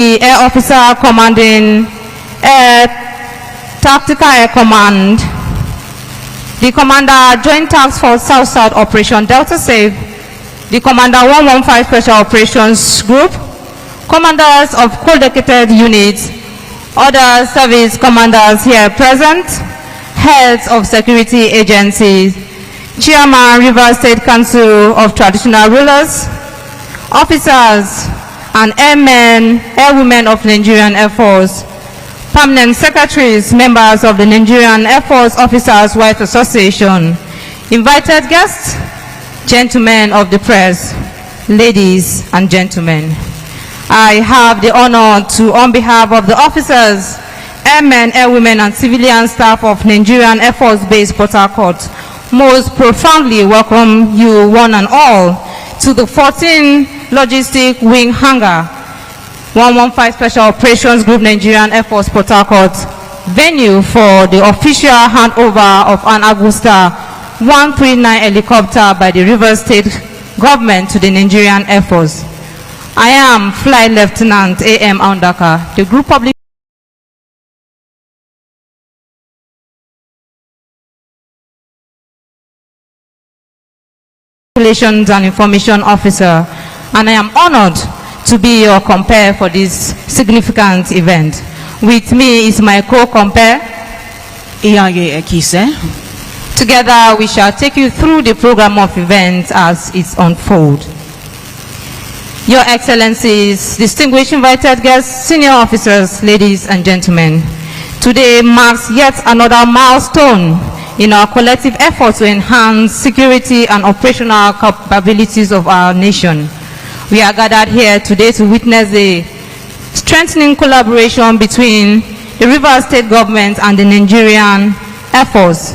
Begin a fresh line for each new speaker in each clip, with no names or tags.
the Air Officer Commanding Air Tactical Air Command, the Commander Joint Task Force South-South Operation Delta Safe, the Commander 115 Special Operations Group, commanders of co-located units, other service commanders here present, heads of security agencies, Chairman Rivers State Council of Traditional Rulers, officers and airmen, airwomen of Nigerian Air Force, permanent secretaries, members of the Nigerian Air Force Officers' Wives Association, invited guests, gentlemen of the press, ladies and gentlemen. I have the honor to, on behalf of the officers, airmen, airwomen, and civilian staff of Nigerian Air Force Base Port Harcourt, most profoundly welcome you one and all to the 14 Logistic Wing Hangar, 115 Special Operations Group Nigerian Air Force Port Harcourt, venue for the official handover of an Augusta 139 helicopter by the Rivers State government to the Nigerian Air Force. I am Flight Lieutenant A.M. Aundaka, the Group Public Relations and Information Officer, and I am honored to be your compare for this significant event. With me is my co-compare, Iyage Ekise. Together we shall take you through the program of events as it unfolds. Your Excellencies, distinguished invited guests, senior officers, ladies and gentlemen, today marks yet another milestone in our collective effort to enhance security and operational capabilities of our nation. We are gathered here today to witness the strengthening collaboration between the Rivers State government and the Nigerian Air Force.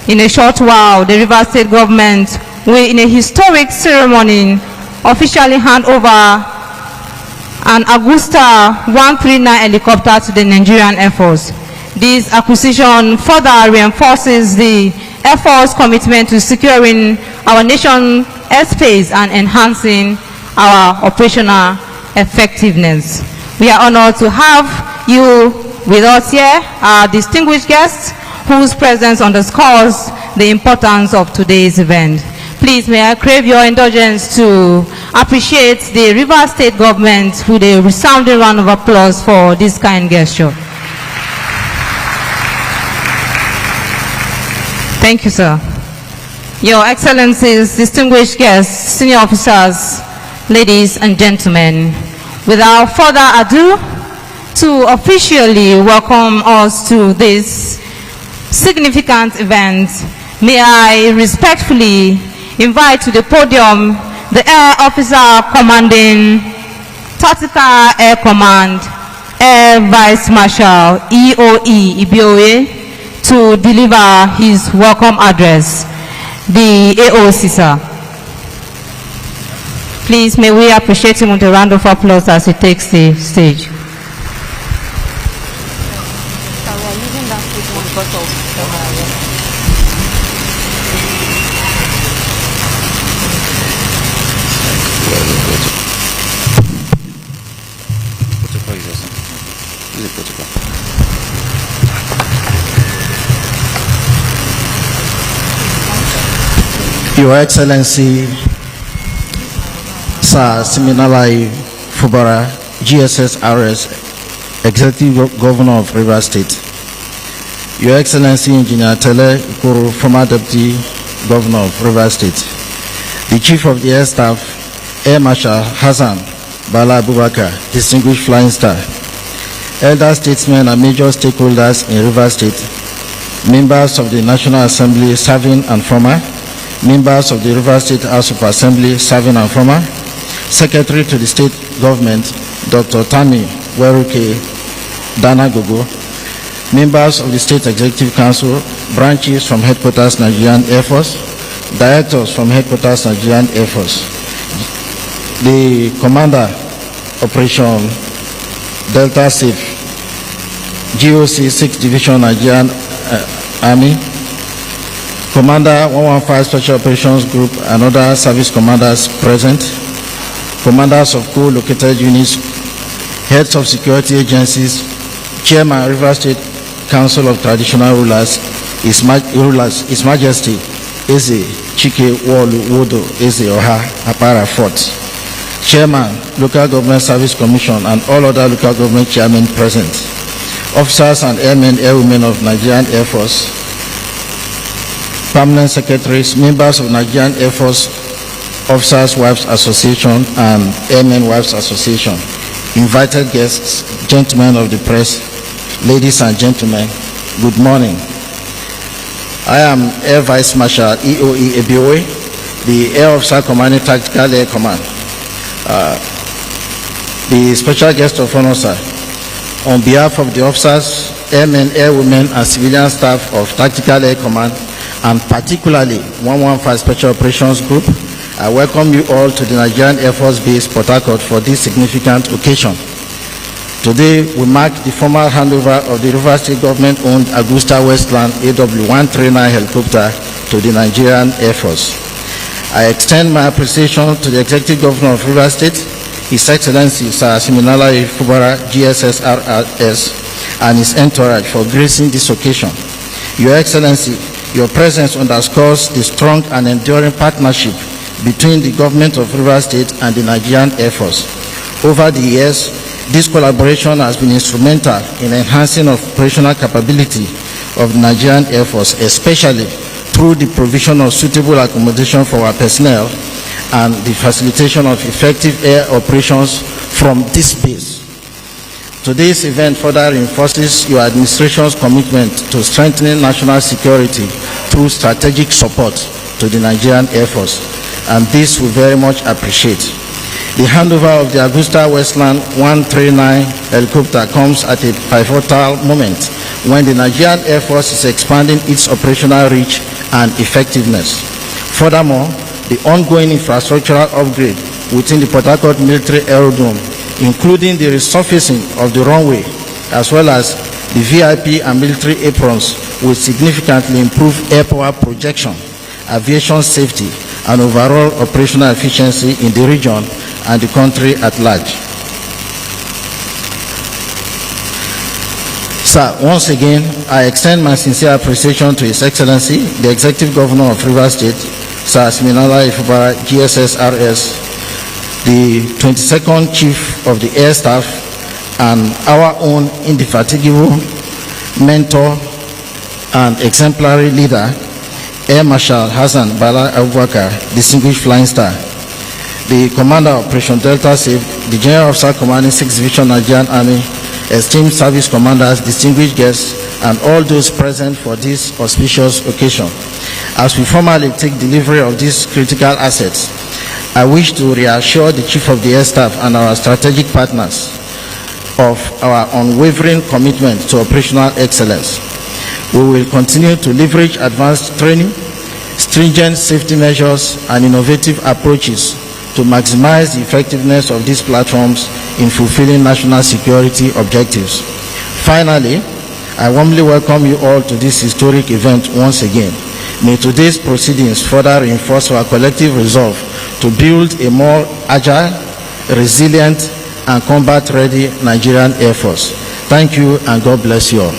In a short while, the Rivers State government will, in a historic ceremony, officially hand over an Augusta 139 helicopter to the Nigerian Air Force. This acquisition further reinforces the Air Force commitment to securing our nation's airspace and enhancing our operational effectiveness. We are honored to have you with us here, our distinguished guests, whose presence underscores the importance of today's event. Please, may I crave your indulgence to appreciate the Rivers State government with a resounding round of applause for this kind gesture. Thank you, sir. Your Excellencies, distinguished guests, senior officers, ladies and gentlemen, without further ado, to officially welcome us to this significant event, may I respectfully invite to the podium the Air Officer Commanding Tactical Air Command, Air Vice Marshal EOE Ibiowe, to deliver his welcome address. The AOC, sir. Please, may we appreciate him with a round of applause as he takes the stage.
Your Excellency, Sir Siminalai Fubara, GSS RS, Executive Governor of Rivers State. Your Excellency, Engineer Tele Ikoro, former Deputy Governor of Rivers State. The Chief of the Air Staff, Air Marshal Hassan Bala Abubakar, Distinguished Flying Star. Elder statesmen and major stakeholders in Rivers State, members of the National Assembly serving and former, members of the Rivers State House of Assembly serving and former, Secretary to the State Government, Dr. Tani Weruke Danagogo, members of the State Executive Council, branches from Headquarters Nigerian Air Force, directors from Headquarters Nigerian Air Force, the Commander, Operation Delta Safe, GOC 6th Division Nigerian Army, Commander 115 Special Operations Group and other service commanders present, commanders of co-located units, heads of security agencies, Chairman, Rivers State Council of Traditional Rulers, His Majesty Eze Chike Wolu Wodo Eze Oha Apara Fort, Chairman, Local Government Service Commission, and all other local government chairmen present, officers and airmen, airwomen of Nigerian Air Force, permanent secretaries, members of Nigerian Air Force Officers' Wives Association and Airmen Wives Association, invited guests, gentlemen of the press, ladies and gentlemen, good morning. I am Air Vice Marshal EOE Ebiwe, the Air Officer Commanding Tactical Air Command. The special guest of honor, sir, on behalf of the officers, airmen, airwomen, and civilian staff of Tactical Air Command, and particularly 115 Special Operations Group, I welcome you all to the Nigerian Air Force Base, Port Harcourt, for this significant occasion. Today, we mark the formal handover of the Rivers State government-owned Augusta Westland AW139 helicopter to the Nigerian Air Force. I extend my appreciation to the Executive Governor of Rivers State, His Excellency Sir Siminala Ifubara, GSSRS, and his entourage for gracing this occasion. Your Excellency, your presence underscores the strong and enduring partnership between the government of Rivers State and the Nigerian Air Force. Over the years, this collaboration has been instrumental in enhancing operational capability of the Nigerian Air Force, especially through the provision of suitable accommodation for our personnel and the facilitation of effective air operations from this base. Today's event further reinforces your administration's commitment to strengthening national security through strategic support to the Nigerian Air Force, and this we very much appreciate. The handover of the Augusta Westland 139 helicopter comes at a pivotal moment when the Nigerian Air Force is expanding its operational reach and effectiveness. Furthermore, the ongoing infrastructural upgrade within the Port Harcourt Military Aerodrome, including the resurfacing of the runway, as well as the VIP and military aprons, will significantly improve air power projection, aviation safety, and overall operational efficiency in the region and the country at large. Sir, once again, I extend my sincere appreciation to His Excellency, the Executive Governor of Rivers State, Sir Siminala Ifubara, GSSRS, the 22nd Chief of the Air Staff, and our own indefatigable mentor and exemplary leader, Air Marshal Hassan Bala Abubakar, Distinguished Flying Star, the Commander of Operation Delta Safe, the General Officer Commanding 6th Division Nigerian Army, esteemed service commanders, distinguished guests, and all those present for this auspicious occasion. As we formally take delivery of these critical assets, I wish to reassure the Chief of the Air Staff and our strategic partners of our unwavering commitment to operational excellence. We will continue to leverage advanced training, stringent safety measures, and innovative approaches to maximize the effectiveness of these platforms in fulfilling national security objectives. Finally, I warmly welcome you all to this historic event once again. May today's proceedings further reinforce our collective resolve to build a more agile, resilient, and combat-ready Nigerian Air Force. Thank you, and God bless you all.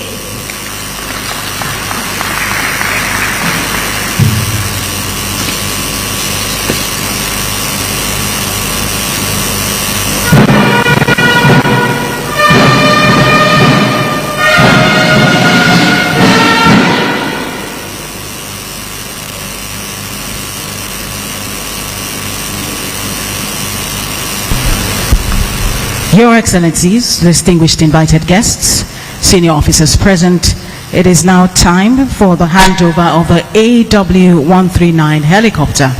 Your Excellencies, distinguished invited guests, senior officers present, it is now time for the handover of the AW139 helicopter.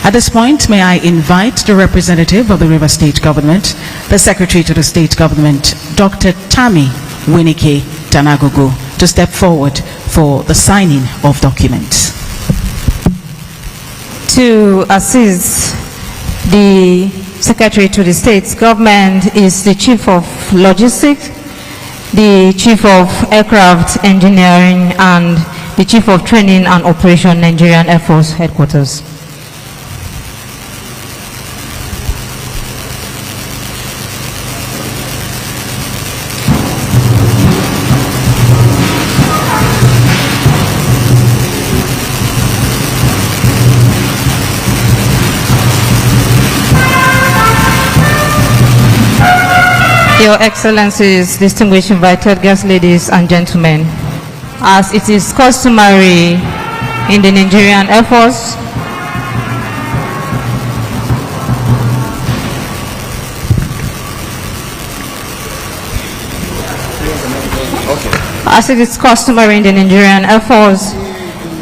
At this point, may I invite the representative of the Rivers State Government, the Secretary to the State Government, Dr. Tammy Winike Danagogo, to step forward for the signing of documents.
To assist the Secretary to the State Government is the Chief of Logistics, the Chief of Aircraft Engineering, and the Chief of Training and Operation, Nigerian Air Force Headquarters. Your Excellencies, distinguished invited guests, ladies and gentlemen, as it is customary in the Nigerian Air Force,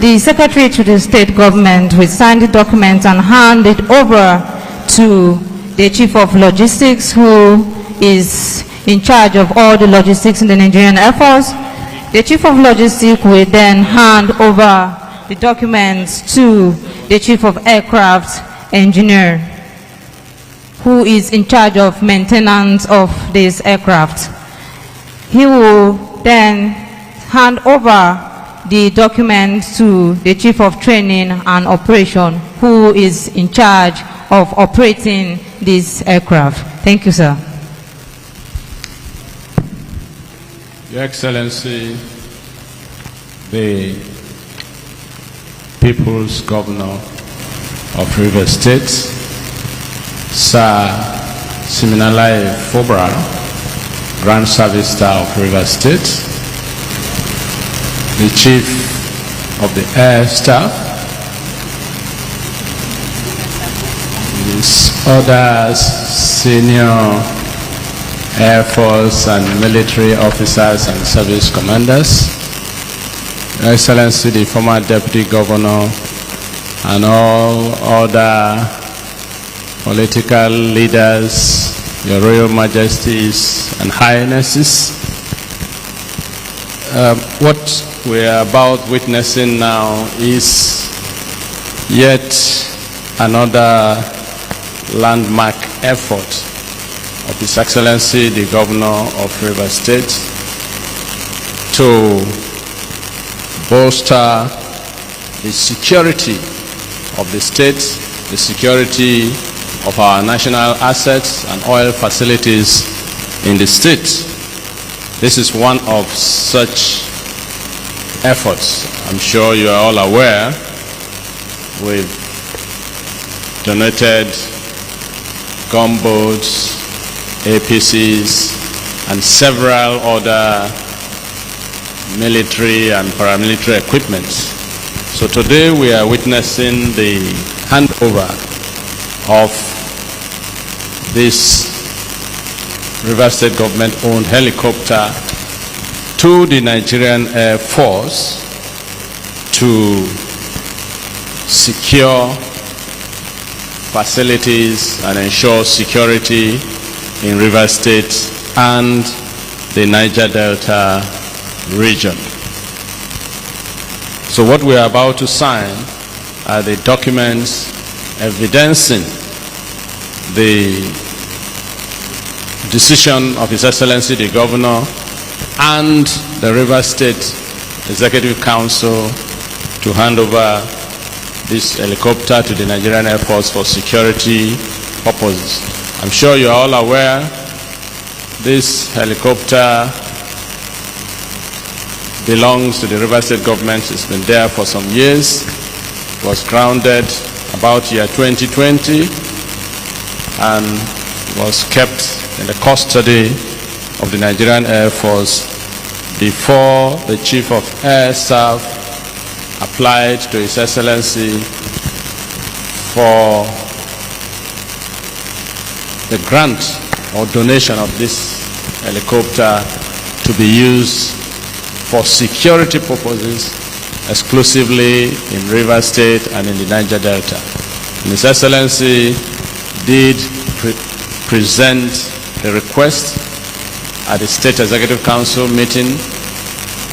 the Secretary to the State Government will sign the document and hand it over to the Chief of Logistics, who is in charge of all the logistics in the Nigerian Air Force. The Chief of Logistics will then hand over the documents to the Chief of Aircraft Engineer, who is in charge of maintenance of this aircraft. He will then hand over the document to the Chief of Training and Operation, who is in charge of operating this aircraft. Thank you, sir.
Your Excellency, the People's Governor of Rivers State, Sir Siminalayi Fubara, Grand Service Star of Rivers State, the Chief of the Air Staff, his other senior Air Force and military officers and service commanders, Your Excellency, the former Deputy Governor, and all other political leaders, Your Royal Majesties and Highnesses. What we are about witnessing now is yet another landmark effort of His Excellency the Governor of Rivers State to bolster the security of the state, the security of our national assets and oil facilities in the state. This is one of such efforts. I'm sure you are all aware we've donated gunboats, APCs, and several other military and paramilitary equipment. So today we are witnessing the handover of this Rivers State government-owned helicopter to the Nigerian Air Force to secure facilities and ensure security in Rivers State and the Niger Delta region. So what we are about to sign are the documents evidencing the decision of His Excellency the Governor and the Rivers State Executive Council to hand over this helicopter to the Nigerian Air Force for security purposes. I'm sure you're all aware this helicopter belongs to the Rivers State government. It's been there for some years. It was grounded about year 2020 and was kept in the custody of the Nigerian Air Force before the Chief of Air Staff applied to His Excellency for the grant or donation of this helicopter to be used for security purposes exclusively in Rivers State and in the Niger Delta. And His Excellency did present the request at the State Executive Council meeting,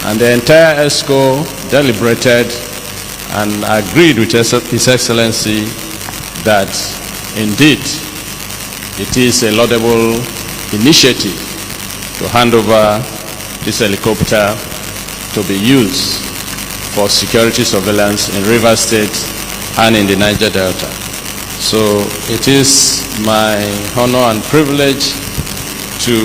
and the entire ESCO deliberated and agreed with His Excellency that indeed it is a laudable initiative to hand over this helicopter to be used for security surveillance in Rivers State and in the Niger Delta. So it is my honor and privilege to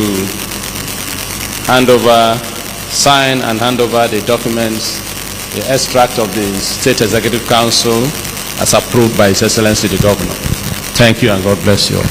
sign and hand over the documents, the extract of the State Executive Council as approved by His Excellency the Governor. Thank you and God bless you all.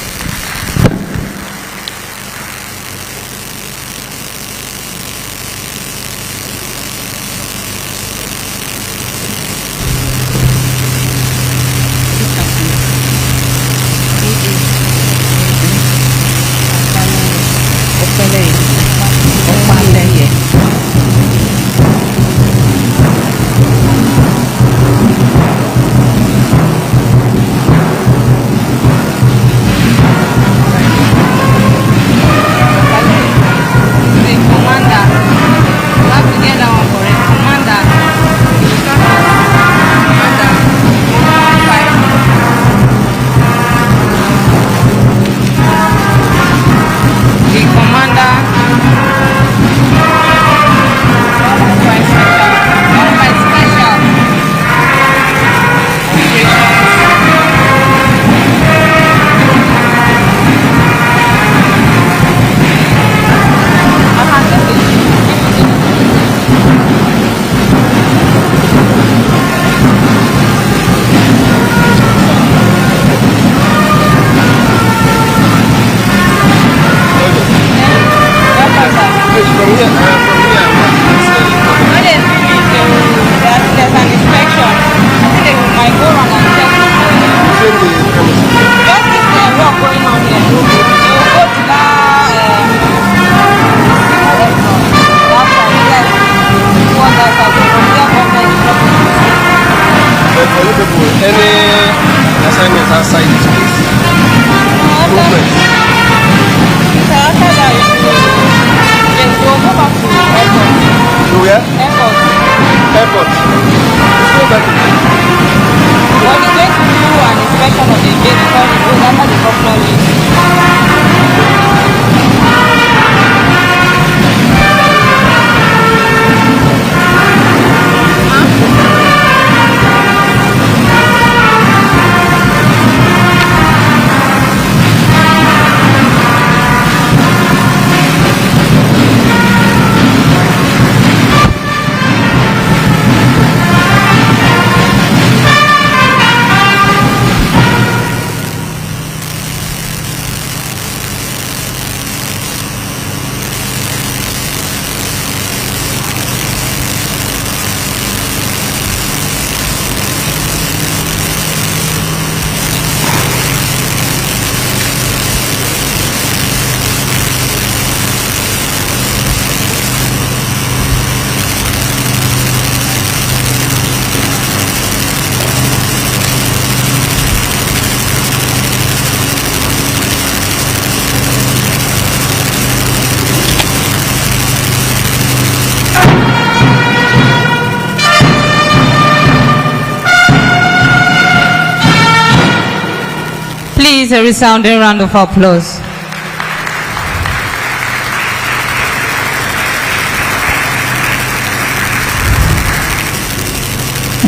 Please, a resounding round of applause.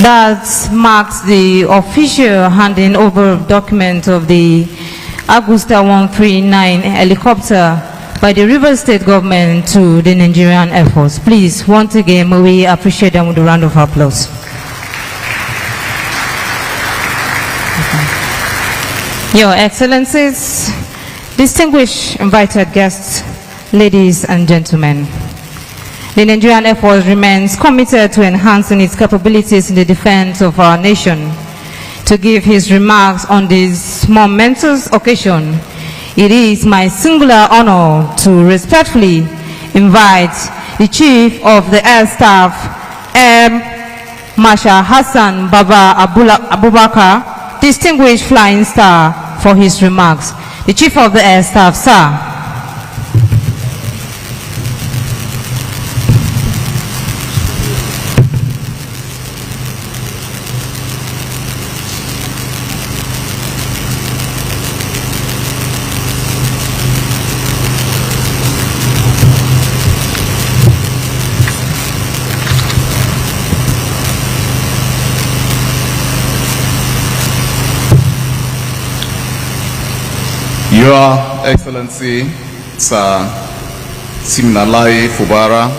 That marks the official handing over of document of the AW139 helicopter by the Rivers State government to the Nigerian Air Force. Please, once again, may we appreciate them with a round of applause. Your Excellencies, distinguished invited guests, ladies and gentlemen, the Nigerian Air Force remains committed to enhancing its capabilities in the defense of our nation. To give his remarks on this momentous occasion, it is my singular honor to respectfully invite the Chief of the Air Staff, Air Marshal Hassan Baba Abubakar, distinguished flying star, for his remarks. The Chief of the Air Staff, sir.
Your Excellency, Sir Siminalayi Fubara,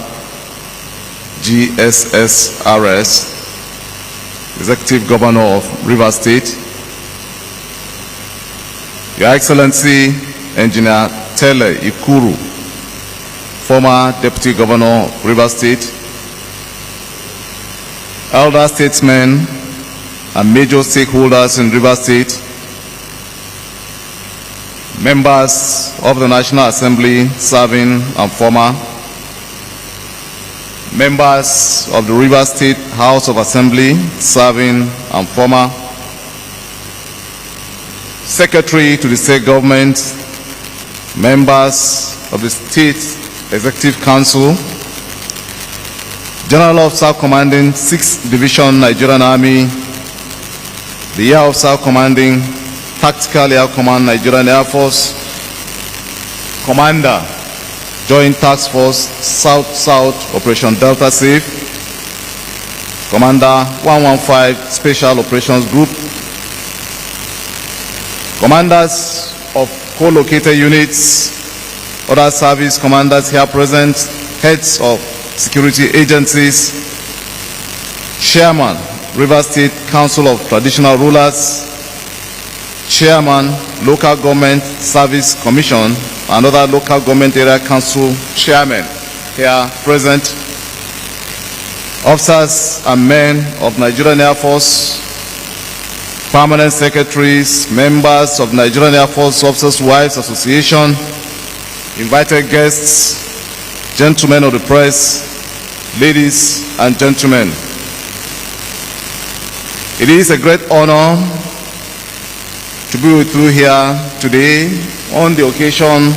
GSSRS, Executive Governor of Rivers State, Your Excellency, Engineer Tele Ikuru, former Deputy Governor of Rivers State, elder statesmen and major stakeholders in Rivers State, members of the National Assembly serving and former, members of the Rivers State House of Assembly serving and former, Secretary to the State Government, members of the State Executive Council, General Officer Commanding 6th Division Nigerian Army, the Air Officer Commanding Tactical Air Command Nigerian Air Force, Commander, Joint Task Force South-South Operation Delta Safe, Commander 115 Special Operations Group, Commanders of co-located units, other service commanders here present, heads of security agencies, Chairman, Rivers State Council of Traditional Rulers, Chairman, Local Government Service Commission, and other local government area council chairmen here present, officers and men of Nigerian Air Force, permanent secretaries, members of Nigerian Air Force Officers' Wives Association, invited guests, gentlemen of the press, ladies and gentlemen. It is a great honor to be with you here today on the occasion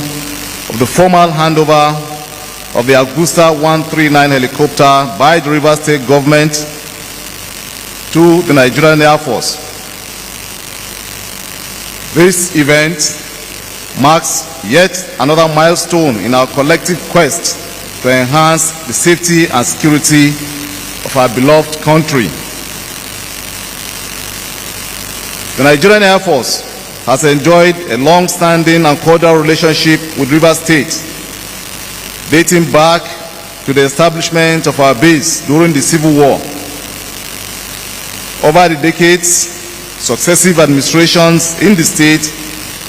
of the formal handover of the AW139 helicopter by the Rivers State government to the Nigerian Air Force. This event marks yet another milestone in our collective quest to enhance the safety and security of our beloved country. The Nigerian Air Force has enjoyed a long-standing and cordial relationship with Rivers State, dating back to the establishment of our base during the Civil War. Over the decades, successive administrations in the state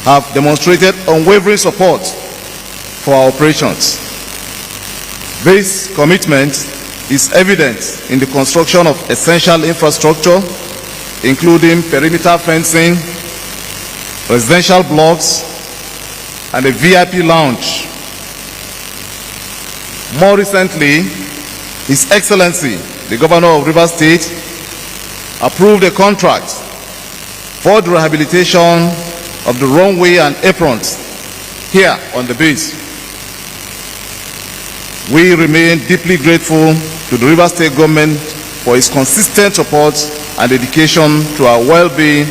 have demonstrated unwavering support for our operations. This commitment is evident in the construction of essential infrastructure, including perimeter fencing, residential blocks, and a VIP lounge. More recently, His Excellency, the Governor of Rivers State, approved a contract for the rehabilitation of the runway and aprons here on the base. We remain deeply grateful to the Rivers State government for its consistent support and dedication to our well-being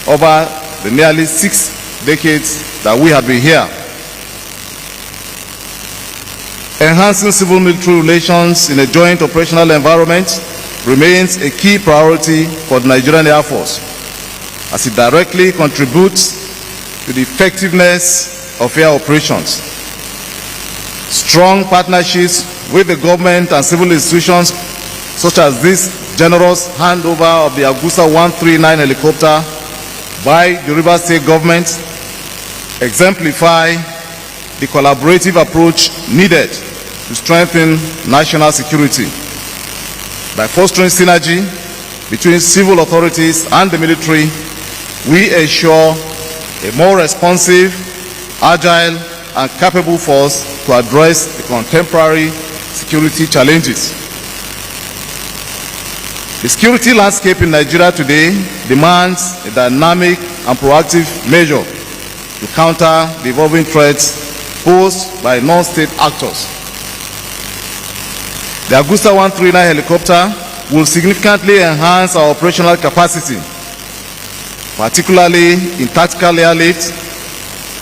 over the nearly 6 decades that we have been here. Enhancing civil-military relations in a joint operational environment remains a key priority for the Nigerian Air Force, as it directly contributes to the effectiveness of air operations. Strong partnerships with the government and civil institutions, such as this generous handover of the AW139 helicopter by the Rivers State government, exemplify the collaborative approach needed to strengthen national security. By fostering synergy between civil authorities and the military, we ensure a more responsive, agile, and capable force to address the contemporary security challenges. The security landscape in Nigeria today demands a dynamic and proactive measure to counter the evolving threats posed by non-state actors. The AW139 helicopter will significantly enhance our operational capacity, particularly in tactical airlift,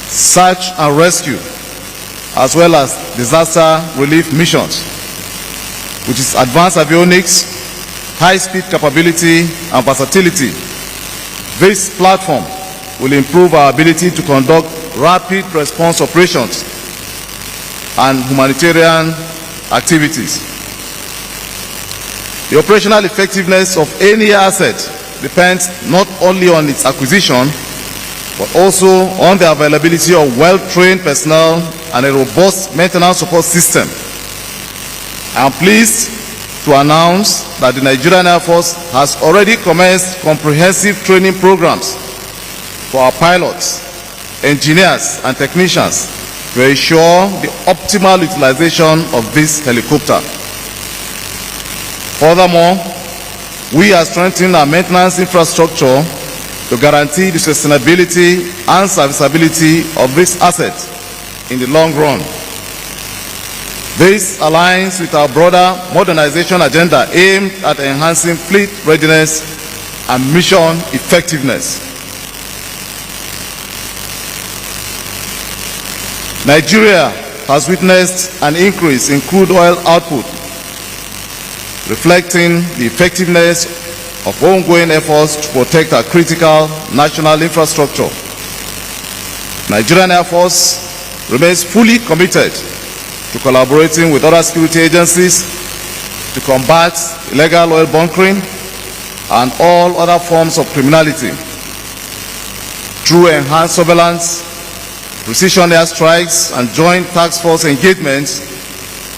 search and rescue, as well as disaster relief missions. With its advanced avionics, high-speed capability, and versatility, this platform will improve our ability to conduct rapid response operations and humanitarian activities. The operational effectiveness of any asset depends not only on its acquisition, but also on the availability of well-trained personnel and a robust maintenance support system. I am pleased to announce that the Nigerian Air Force has already commenced comprehensive training programs for our pilots, engineers, and technicians to ensure the optimal utilization of this helicopter. Furthermore, we are strengthening our maintenance infrastructure to guarantee the sustainability and serviceability of this asset in the long run. This aligns with our broader modernization agenda aimed at enhancing fleet readiness and mission effectiveness. Nigeria has witnessed an increase in crude oil output, reflecting the effectiveness of ongoing efforts to protect our critical national infrastructure. Nigerian Air Force remains fully committed to collaborating with other security agencies to combat illegal oil bunkering and all other forms of criminality. Through enhanced surveillance, precision airstrikes, and joint task force engagements,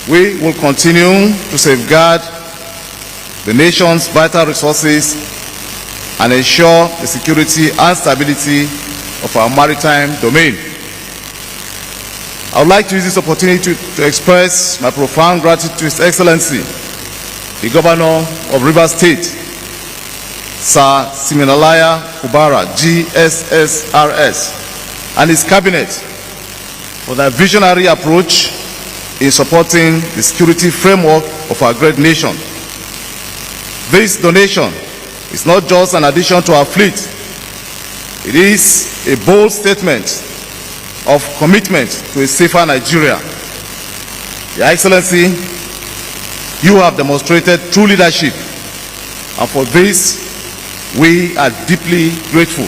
we will continue to safeguard the nation's vital resources and ensure the security and stability of our maritime domain. I would like to use this opportunity to express my profound gratitude to His Excellency, the Governor of Rivers State, Sir Siminalaya Fubara, GSSRS, and his cabinet for their visionary approach in supporting the security framework of our great nation. This donation is not just an addition to our fleet. It is a bold statement of commitment to a safer Nigeria. Your Excellency, you have demonstrated true leadership, and for this, we are deeply grateful.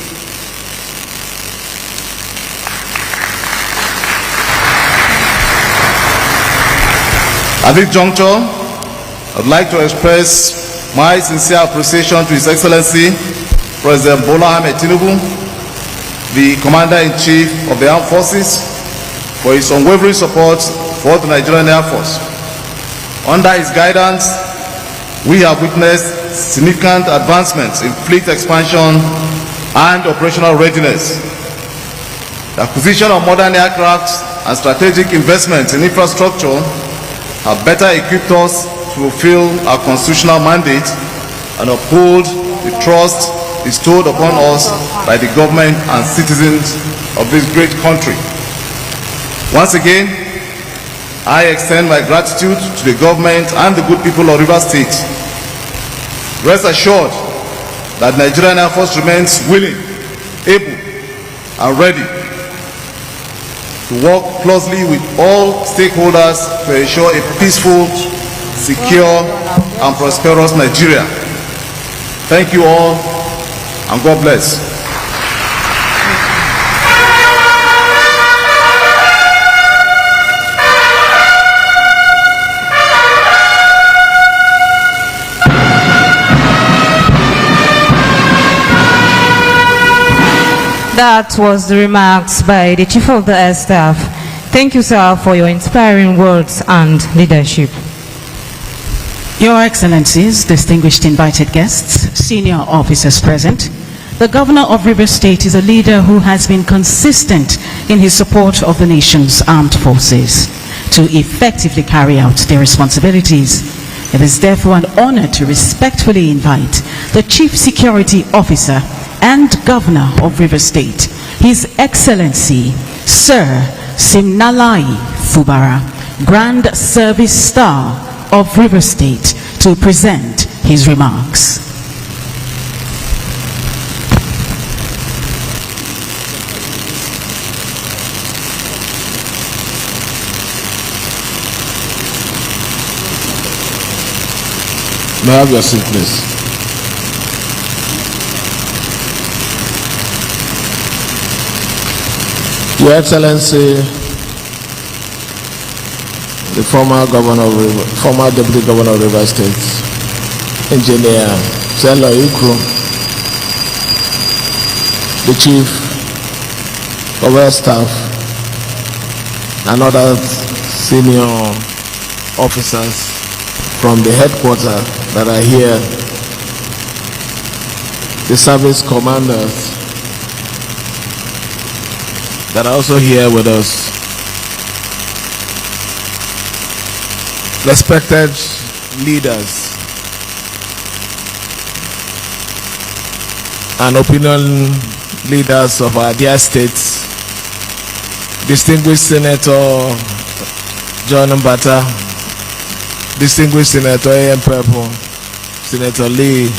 At this juncture, I would like to express my sincere appreciation to His Excellency, President Bola Ahmed Tinubu, the Commander-in-Chief of the Armed Forces, for his unwavering support for the Nigerian Air Force. Under his guidance, we have witnessed significant advancements in fleet expansion and operational readiness. The acquisition of modern aircraft and strategic investments in infrastructure have better equipped us to fulfill our constitutional mandate and uphold the trust bestowed upon us by the government and citizens of this great country. Once again, I extend my gratitude to the government and the good people of Rivers State. Rest assured that Nigerian Air Force remains willing, able, are ready to work closely with all stakeholders to ensure a peaceful, secure, and prosperous Nigeria. Thank you all, and God bless.
That was the remarks by the Chief of the Air Staff. Thank you, sir, for your inspiring words and leadership.
Your Excellencies, distinguished invited guests, senior officers present, the Governor of Rivers State is a leader who has been consistent in his support of the nation's armed forces to effectively carry out their responsibilities. It is therefore an honor to respectfully invite the Chief Security Officer and Governor of Rivers State, His Excellency, Sir Simnalai Fubara, Grand Service Star of Rivers State, to present his remarks.
May I have your seat, please? Your Excellency, the former Deputy Governor of Rivers State, Engineer Selo Ikru, the Chief of Air Staff, and other senior officers from the headquarters that are here, the service commanders that are also here with us, respected leaders and opinion leaders of our dear states, distinguished Senator John Mbata, distinguished Senator A.M. Purple, Senator Lee,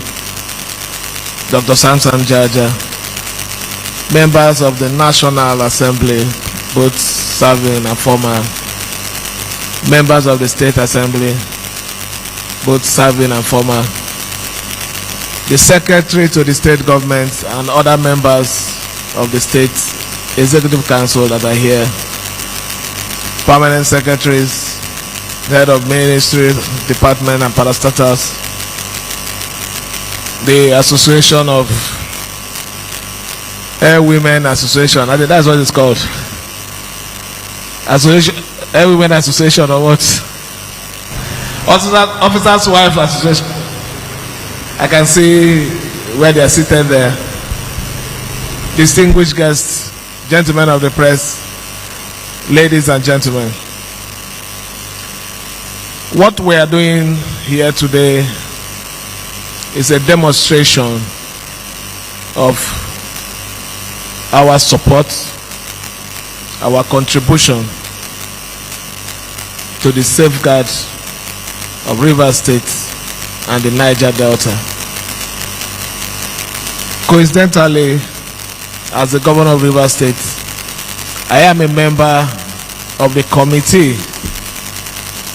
Dr. Samson Jaja, members of the National Assembly, both serving and former, members of the State Assembly, both serving and former, the Secretary to the State Government and other members of the State Executive Council that are here, permanent secretaries, head of ministry, department and parastatals, the Association of Air Women Association, I think that's what it's called. Air Women Association or what? Officers' Wife Association. I can see where they are seated there. Distinguished guests, gentlemen of the press, ladies and gentlemen. What we are doing here today is a demonstration of our support, our contribution to the safeguard of Rivers State and the Niger Delta. Coincidentally, as the Governor of Rivers State, I am a member of the committee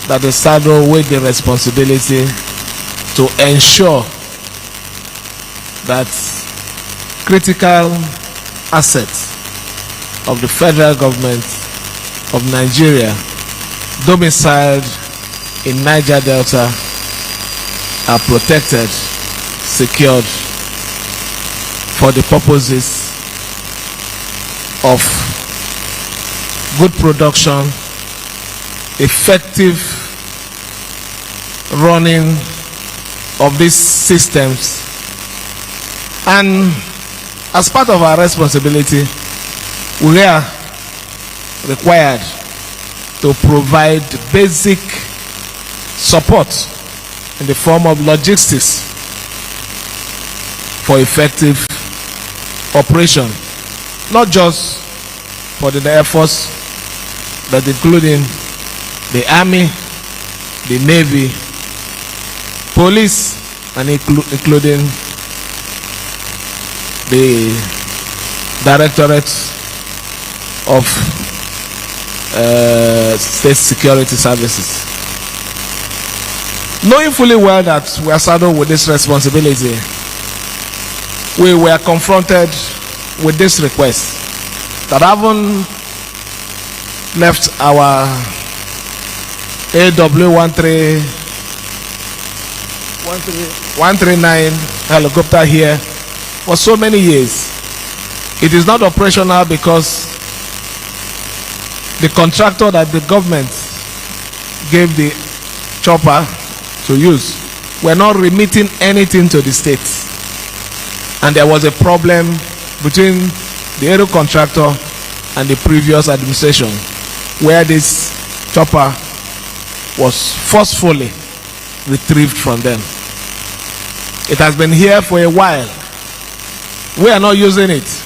that is saddled with the responsibility to ensure that critical assets of the federal government of Nigeria domiciled in Niger Delta are protected, secured for the purposes of good production, effective running of these systems, and as part of our responsibility, we are required to provide basic support in the form of logistics for effective operation, not just for the Air Force, but including the Army, the Navy, police, and including the Directorate of state security services. Knowing fully well that we are saddled with this responsibility, we were confronted with this request that having left our AW139 helicopter here for so many years. It is not operational because the contractor that the government gave the chopper to use were not remitting anything to the state. And there was a problem between the aero contractor and the previous administration where this chopper was forcefully retrieved from them. It has been here for a while. We are not using it.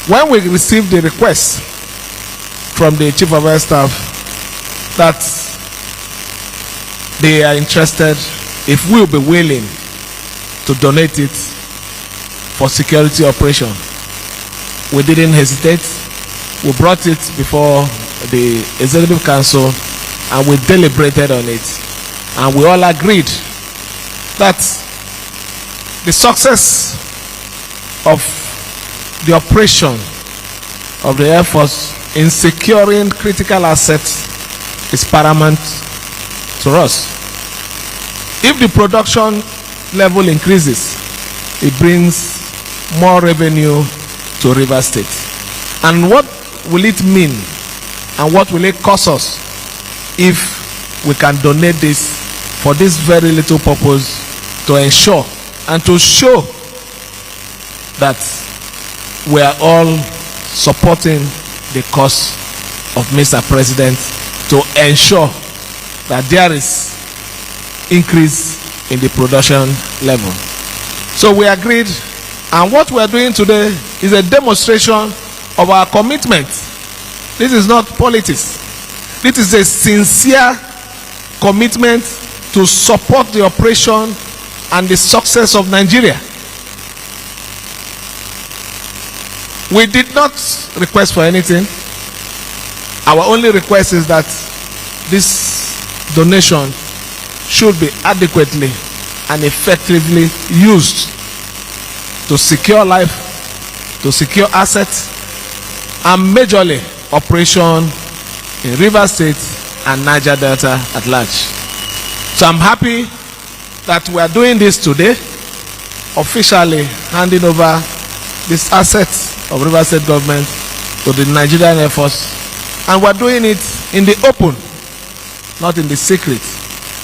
When we received the request from the Chief of Air Staff that they are interested, if we will be willing to donate it for security operation, we didn't hesitate. We brought it before the Executive Council and we deliberated on it, and we all agreed that the success of the operation of the Air Force in securing critical assets is paramount to us. If the production level increases, it brings more revenue to Rivers State. And what will it mean and what will it cost us if we can donate this for this very little purpose, to ensure and to show that we are all supporting the cause of Mr. President, to ensure that there is increase in the production level. So we agreed, and what we are doing today is a demonstration of our commitment. This is not politics. This is a sincere commitment to support the operation and the success of Nigeria. We did not request for anything. Our only request is that this donation should be adequately and effectively used to secure life, to secure assets, and majorly operation in Rivers State and Niger Delta at large. So I'm happy that we are doing this today, officially handing over these assets of Rivers State government to the Nigerian Air Force, and we're doing it in the open, not in the secret.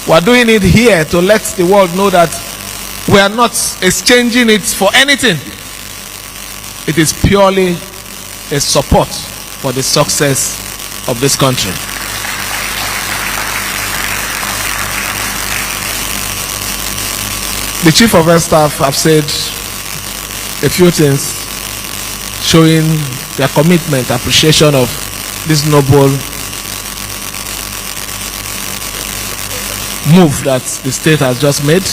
We're doing it here to let the world know that we are not exchanging it for anything. It is purely a support for the success of this country. The Chief of Air Staff have said a few things showing their commitment, appreciation of this noble move that the state has just made.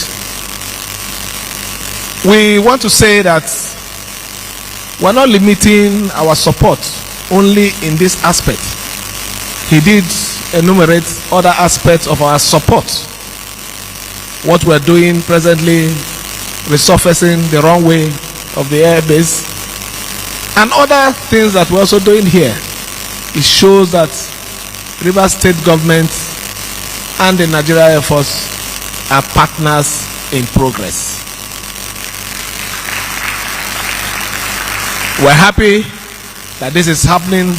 We want to say that we're not limiting our support only in this aspect. He did enumerate other aspects of our support. What we're doing presently, resurfacing the runway of the air base, and other things that we're also doing here. It shows that Rivers State government and the Nigerian Air Force are partners in progress. We're happy that this is happening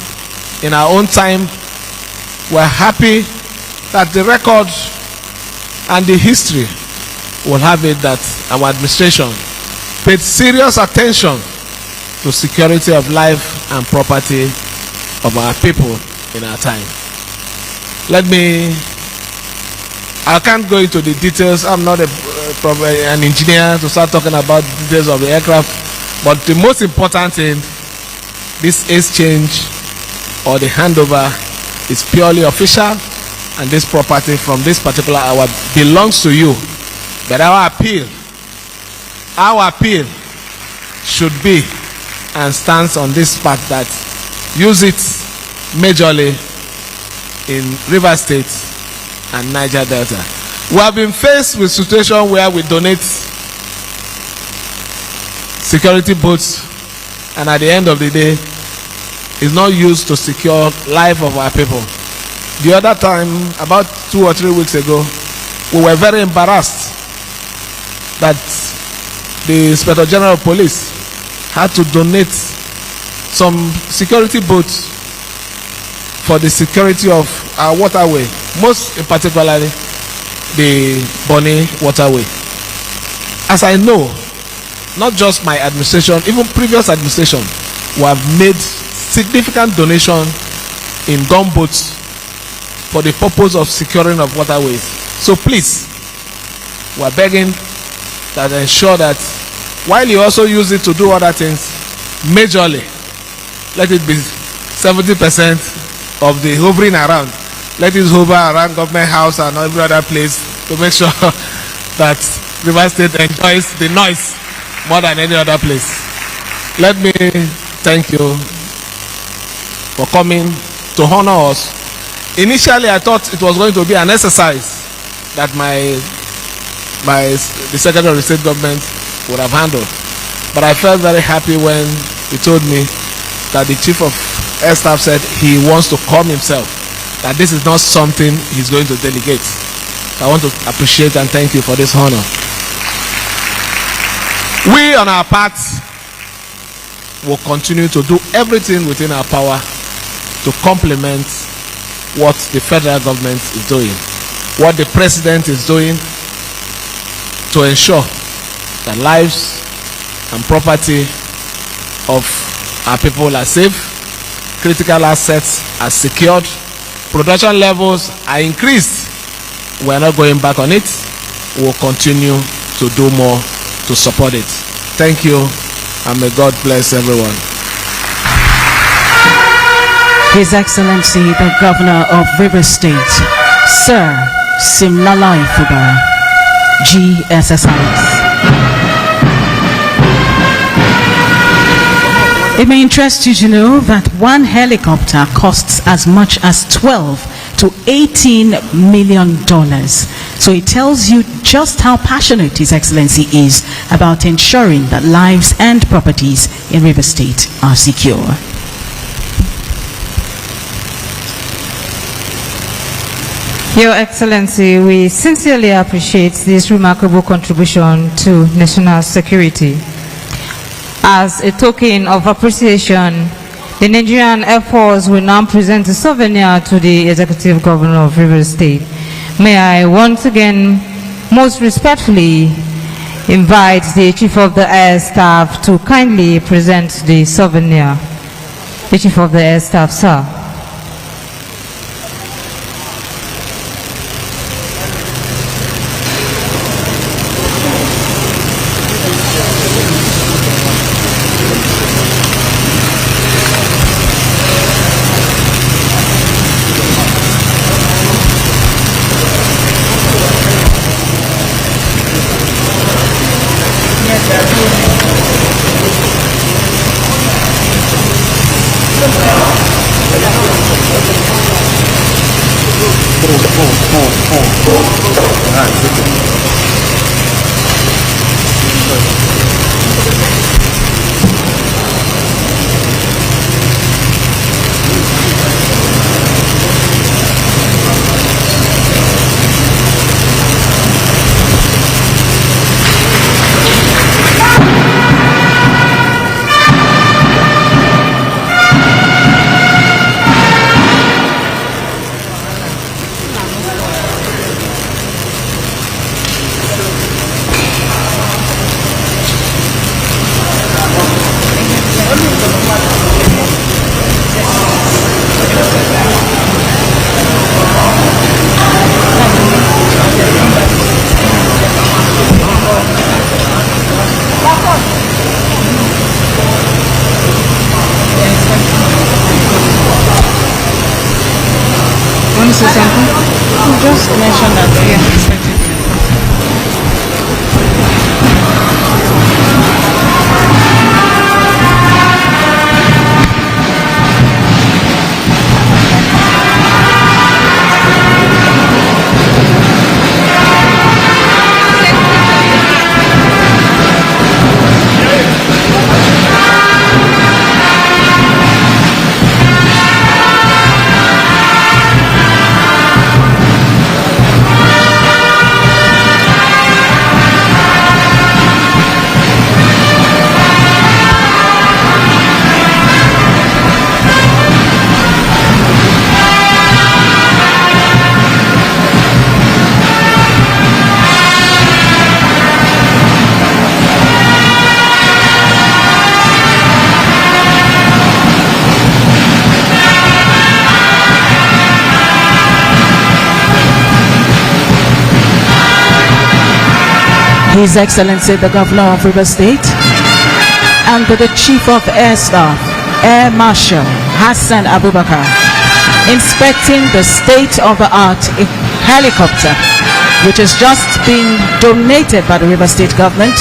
in our own time. We're happy that the record and the history will have it that our administration paid serious attention to security of life and property of our people in our time. I can't go into the details. I'm not an engineer to start talking about the details of the aircraft, but the most important thing, this exchange or the handover is purely official, and this property from this particular hour belongs to you. But our appeal should be and stands on this fact that use it majorly in Rivers State and Niger Delta. We have been faced with situation where we donate security boats, and at the end of the day, it's not used to secure life of our people. The other time, about 2 or 3 weeks ago, we were very embarrassed that the Inspector General of Police had to donate some security boats for the security of our waterway, most in particularly the Bonny waterway. As I know, not just my administration, even previous administration, we have made significant donation in gunboats for the purpose of securing of waterways. So please, we are begging that ensure that while you also use it to do other things, majorly, let it be 70% of the hovering around. Let it hover around Government House and every other place to make sure that Rivers State enjoys the noise more than any other place. Let me thank you for coming to honor us. Initially, I thought it was going to be an exercise that the Secretary of the State Government would have handled. But I felt very happy when he told me that the Chief of Air Staff said he wants to come himself, that this is not something he's going to delegate. So I want to appreciate and thank you for this honor. We on our part will continue to do everything within our power to complement what the federal government is doing, what the president is doing to ensure that lives and property of our people are safe, critical assets are secured, production levels are increased. We are not going back on it. We will continue to do more to support it. Thank you, and may God bless everyone.
His Excellency, the Governor of Rivers State, Sir Simlalai Fubara, GSSIS. It may interest you to know that one helicopter costs as much as $12 to $18 million. So it tells you just how passionate His Excellency is about ensuring that lives and properties in Rivers State are secure.
Your Excellency, we sincerely appreciate this remarkable contribution to national security. As a token of appreciation, the Nigerian Air Force will now present a souvenir to the Executive Governor of Rivers State. May I once again most respectfully invite the Chief of the Air Staff to kindly present the souvenir. The Chief of the Air Staff, sir. Want to say something?
Just mention that they are expected. His Excellency the Governor of Rivers State, and the Chief of Air Staff, Air Marshal Hassan Abubakar, inspecting the state-of-the-art helicopter, which has just been donated by the Rivers State government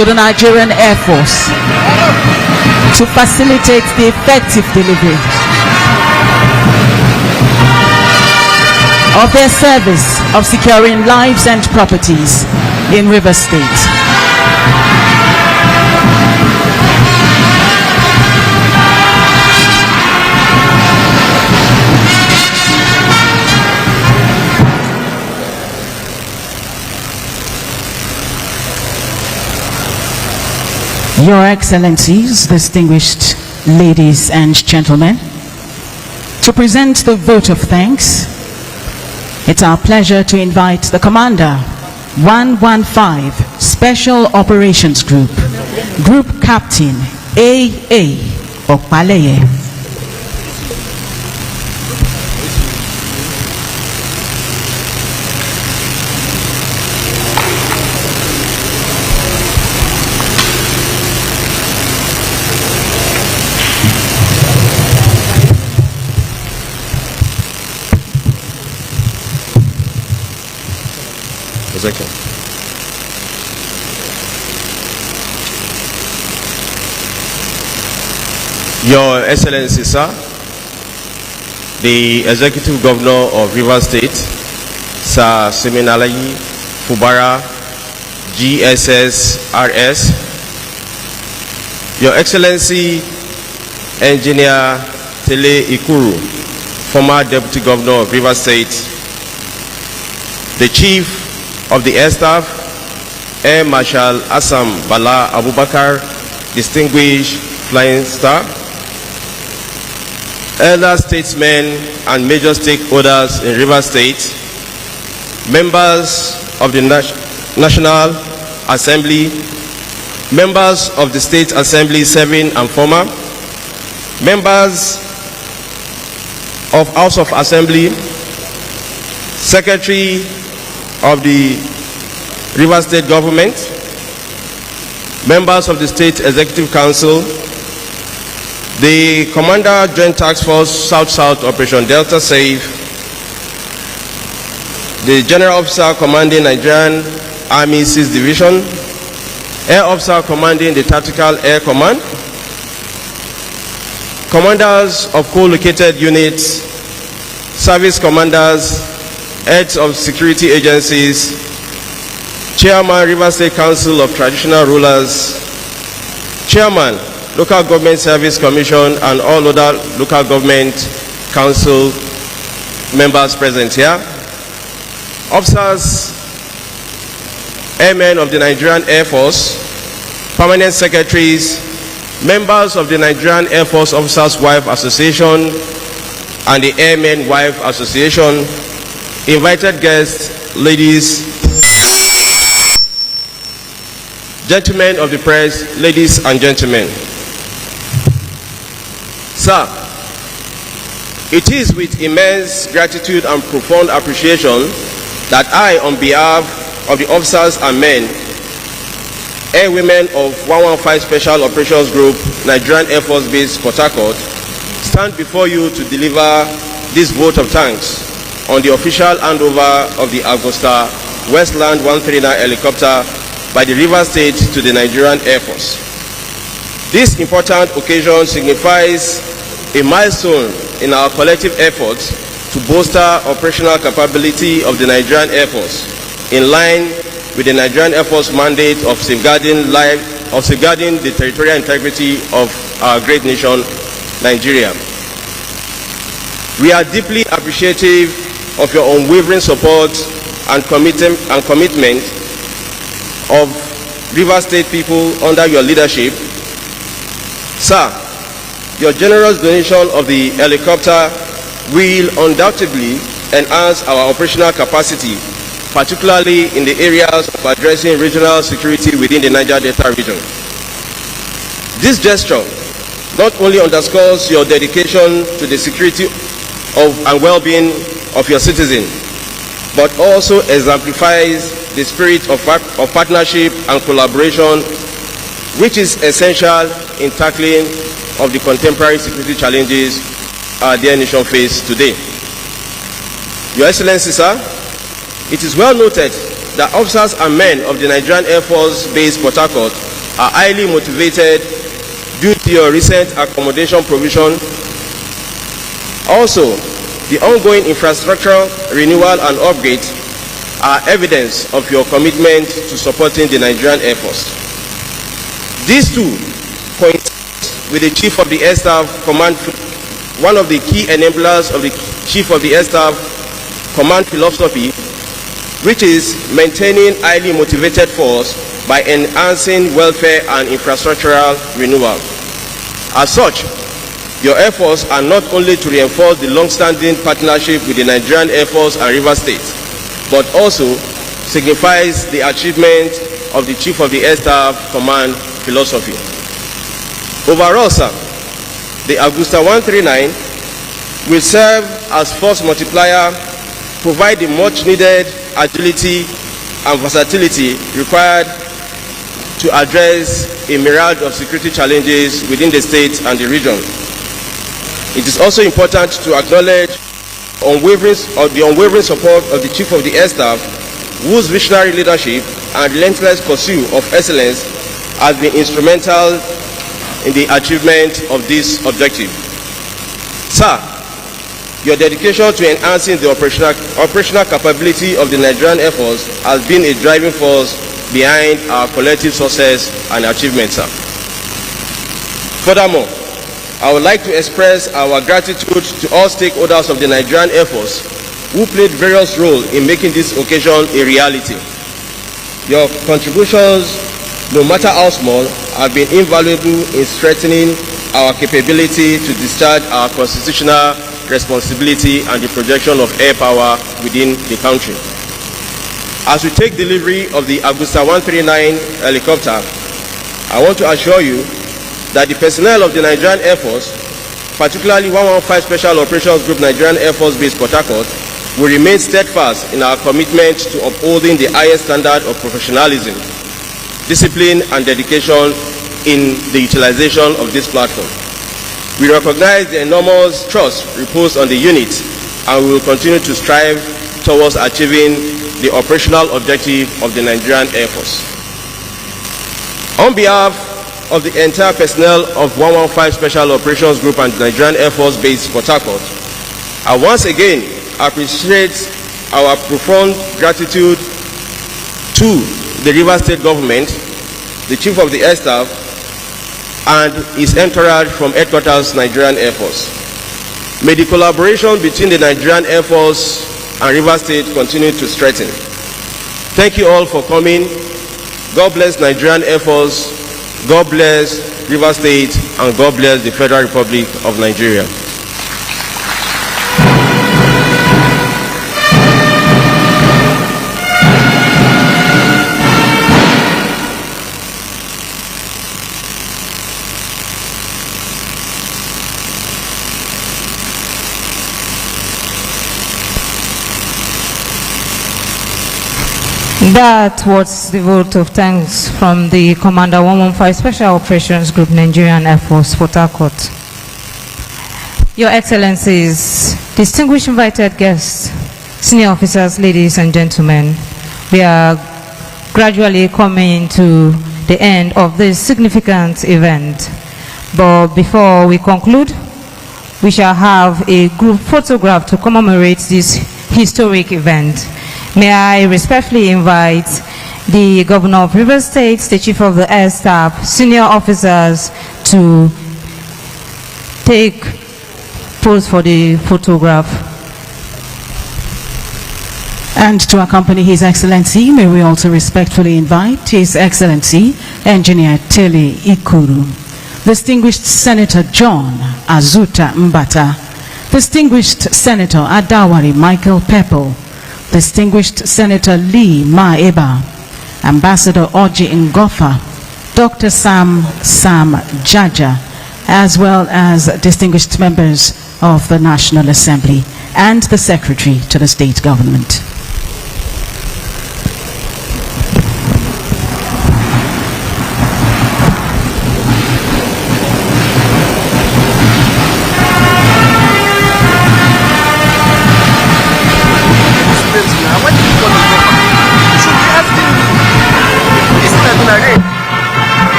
to the Nigerian Air Force to facilitate the effective delivery of their service of securing lives and properties in Rivers State. Your Excellencies, distinguished ladies and gentlemen, to present the vote of thanks, it's our pleasure to invite the Commander, 115 Special Operations Group, Group Captain A.A. Okpaleye.
Your Excellency, sir, the Executive Governor of Rivers State, Sir Ceremonial Fubara, GSS-RS, Your Excellency, Engineer Tele Ikuru, former Deputy Governor of Rivers State, the Chief of the Air Staff, Air Marshal Assam Bala Abubakar, Distinguished Flying Star, elder statesmen and major stakeholders in Rivers State, members of the National Assembly, members of the State Assembly serving and former, members of House of Assembly, Secretary of the Rivers State Government, members of the State Executive Council, the Commander Joint Task Force South-South Operation Delta Safe, the General Officer commanding Nigerian Army 6th Division, Air Officer commanding the Tactical Air Command, commanders of co-located units, service commanders, heads of security agencies, Chairman Rivers State Council of Traditional Rulers, Chairman Local Government Service Commission, and all other local government council members present here, officers, airmen of the Nigerian Air Force, permanent secretaries, members of the Nigerian Air Force Officers' Wife Association and the Airmen Wife Association, invited guests, ladies, gentlemen of the press, ladies and gentlemen. Sir, it is with immense gratitude and profound appreciation that I, on behalf of the officers and men, airwomen of 115 Special Operations Group, Nigerian Air Force Base, Port Harcourt, stand before you to deliver this vote of thanks on the official handover of the Augusta Westland 139 helicopter by the Rivers State to the Nigerian Air Force. This important occasion signifies a milestone in our collective efforts to bolster operational capability of the Nigerian Air Force, in line with the Nigerian Air Force mandate of safeguarding the territorial integrity of our great nation, Nigeria. We are deeply appreciative of your unwavering support and commitment of Rivers State people under your leadership. Sir, your generous donation of the helicopter will undoubtedly enhance our operational capacity, particularly in the areas of addressing regional security within the Niger Delta region. This gesture not only underscores your dedication to the security and well-being of your citizens, but also exemplifies the spirit of partnership and collaboration, which is essential in tackling of the contemporary security challenges our dear nation face today. Your Excellency, sir, it is well noted that officers and men of the Nigerian Air Force Base Port Harcourt are highly motivated due to your recent accommodation provision. Also, the ongoing infrastructural renewal and upgrade are evidence of your commitment to supporting the Nigerian Air Force. These two coincide with the Chief of the Air Staff Command, one of the key enablers of the Chief of the Air Staff Command philosophy, which is maintaining highly motivated force by enhancing welfare and infrastructural renewal. As such, your efforts are not only to reinforce the long-standing partnership with the Nigerian Air Force and Rivers State, but also signifies the achievement of the Chief of the Air Staff Command philosophy. Overall, sir, the AW139 will serve as force multiplier, provide the much-needed agility and versatility required to address a myriad of security challenges within the state and the region. It is also important to acknowledge the unwavering support of the Chief of the Air Staff, whose visionary leadership and relentless pursuit of excellence has been instrumental in the achievement of this objective. Sir, your dedication to enhancing the operational capability of the Nigerian Air Force has been a driving force behind our collective success and achievements, sir. Furthermore, I would like to express our gratitude to all stakeholders of the Nigerian Air Force who played various roles in making this occasion a reality. Your contributions, no matter how small, have been invaluable in strengthening our capability to discharge our constitutional responsibility and the projection of air power within the country. As we take delivery of the AW139 helicopter, I want to assure you that the personnel of the Nigerian Air Force, particularly 115 Special Operations Group Nigerian Air Force Base Port Harcourt, will remain steadfast in our commitment to upholding the highest standard of professionalism, discipline and dedication in the utilization of this platform. We recognize the enormous trust reposed on the unit, and we will continue to strive towards achieving the operational objective of the Nigerian Air Force. On behalf of the entire personnel of 115 Special Operations Group and Nigerian Air Force Base Port Harcourt, I once again appreciate our profound gratitude to the Rivers State Government, the Chief of the Air Staff, and his entourage from Headquarters Nigerian Air Force. May the collaboration between the Nigerian Air Force and Rivers State continue to strengthen. Thank you all for coming. God bless Nigerian Air Force, God bless Rivers State, and God bless the Federal Republic of Nigeria.
That was the vote of thanks from the Commander 115 Special Operations Group Nigerian Air Force Port Harcourt. Your Excellencies, distinguished invited guests, senior officers, ladies and gentlemen, we are gradually coming to the end of this significant event. But before we conclude, we shall have a group photograph to commemorate this historic event. May I respectfully invite the Governor of Rivers State, the Chief of the Air Staff, senior officers to take pose for the photograph.
And to accompany His Excellency, may we also respectfully invite His Excellency, Engineer Tele Ikuru, Distinguished Senator John Azuta Mbata, Distinguished Senator Adawari Michael Pepple, Distinguished Senator Lee Maeba, Ambassador Oji Ngofa, Dr. Sam Jaja, as well as distinguished members of the National Assembly and the Secretary to the State Government.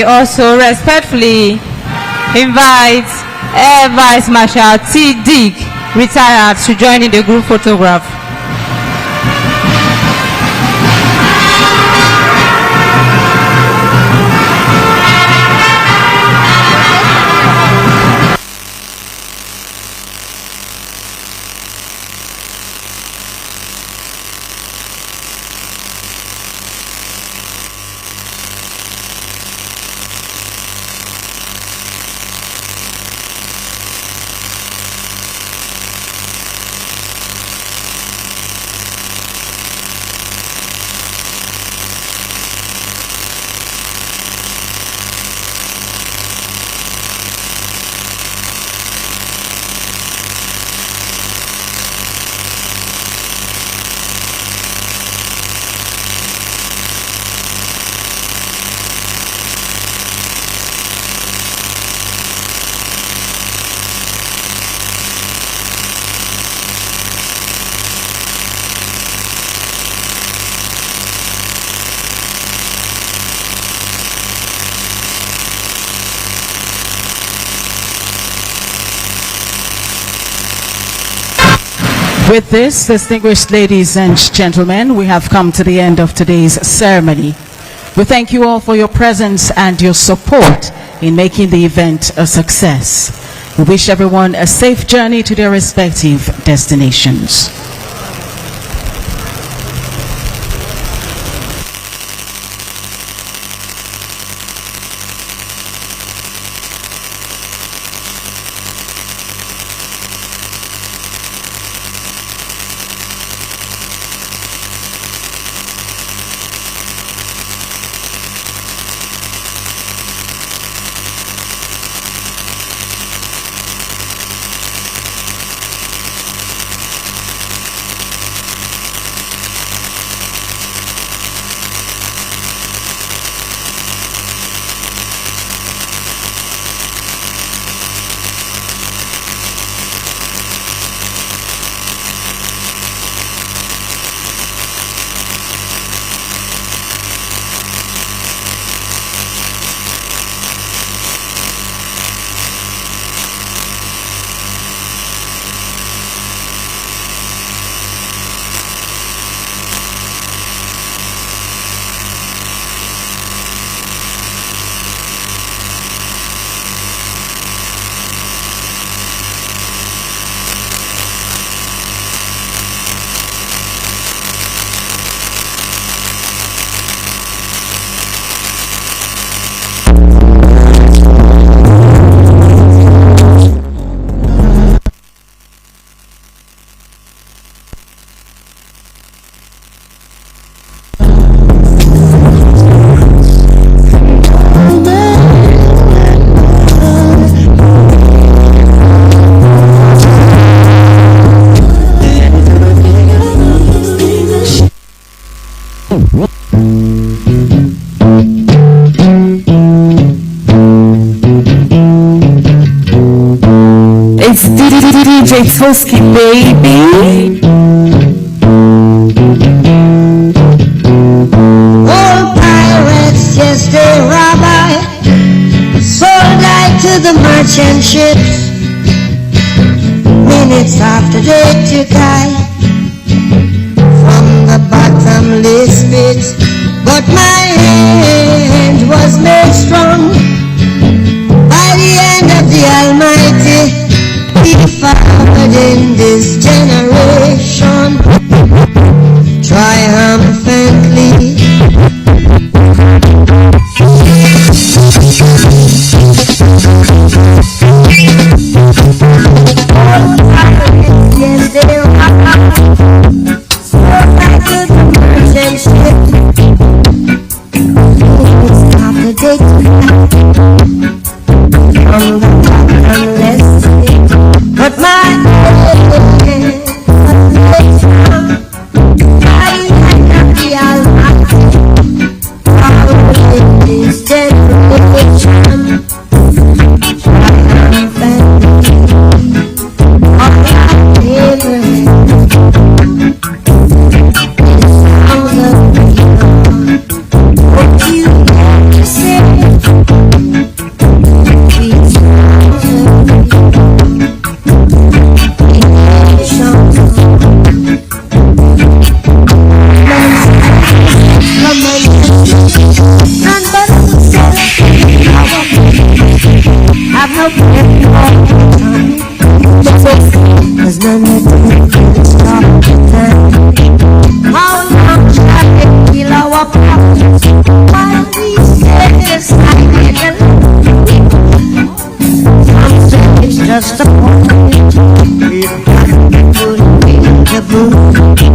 also respectfully invite Air Vice Marshal T. Dick, retired, to join in the group photograph.
With this, distinguished ladies and gentlemen, we have come to the end of today's ceremony. We thank you all for your presence and your support in making the event a success. We wish everyone a safe journey to their respective destinations.
It's DJ Toski, baby.
All pirates just a rabbi, sold out to the merchant ships. Minutes after they took I from the bottomless pit, but my hand was made strong by the hand of the Almighty. Be found in this generation triumphantly. All pirates, yes, they are so back to the merchant ship. It's after they help it all the time. There's none that can stop the time. How long shall it kill our prophets while we stay aside? Some say it's just a point. We've got to make the move.